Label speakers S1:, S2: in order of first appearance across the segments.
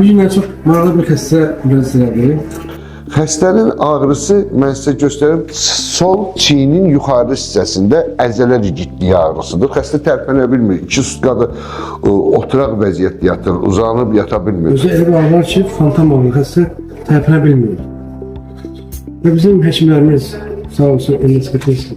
S1: Bu günlər çox maraqlı bir xəstə gözlədi.
S2: Xəstənin ağrısı mən sizə göstərim. Sol çiyinin yuxarı hissəsində əzələ rigidliyi ağrısıdır. Xəstə tərpənə bilmir. 2 sutqadı oturaq vəziyyətdə yatır, uzanıb yata bilmir.
S1: Özü elə bir ağrılar ki, fantom ağrı, xəstə tərpənə bilmir. Və bizim həkimlərimiz sağ olsun, endoskopist,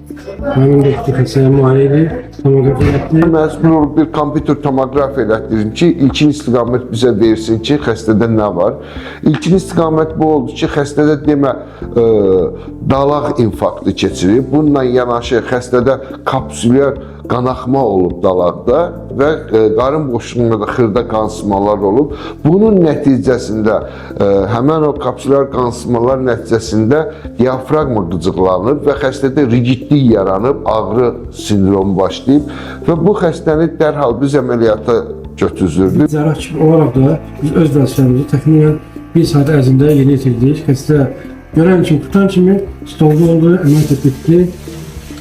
S1: həmin doktor xəstəyə müayinə edir, tomoqrafiya etdir.
S2: Məcbur olub bir kompüter tomoqrafiya elətdirim ki, ilkin istiqamət bizə versin ki, xəstədə nə var. İlkin istiqamət bu oldu ki, xəstədə demə dalaq infarktı keçirib. Bununla yanaşı xəstədə kapsülyar qanaxma olub dalaqda və qarın boşluğunda da xırda qansımalar olub. Bunun nəticəsində həmən o kapsülyar qansımalar nəticəsində diafraqma qıcıqlanıb və xəstədə rigidlik yaranıb, ağrı sindromu başlayıb və bu xəstəni dərhal biz əməliyyata götürdük.
S1: Cərrah olaraq da biz öz vəzifəmizi təxminən 1 saat ərzində yerinə yetirdik. Xəstə görən kimi, tutan kimi stolda oldu, əməliyyat etdi.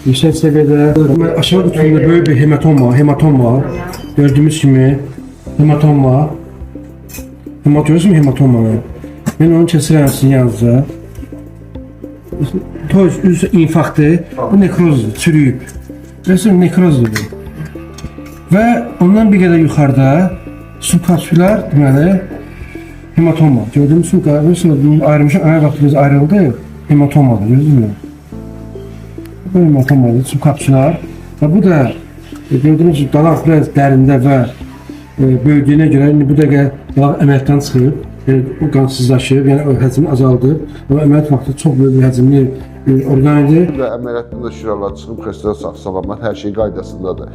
S1: Yüksək səviyyədə aşağı qutunda böyük bir hematom var. Gördüyümüz kimi hematom görürsünüz hematomanı. Mən onu kəsirəm sizin yanınıza. Toz infarktı, bu nekrozdur, çürüyüb. Görürsünüz nekrozdur. Və ondan bir qədər yuxarıda subkapsülər, deməli hematoma. Gördüyümüz subkapsülər ayrılmışıq, ayaq vaxtımız ayrıldı, hematomadır, gördünüz mü? Böyle hematomadır, subkapsülər. Və bu da gördüyünüz gibi dalaq biraz dərində və böyüdüyünə görə indi bu dəqiqə dalaq əməliyyatdan çıxıb, o qansızlaşıb, yəni o həcmi azaldı. O əməliyyat vaxtı çox böyük bir həcmli orqan idi.
S2: Və əməliyyatdan da şüralar çıxıb, xəstə sağ-salamat, hər şey qaydasındadır.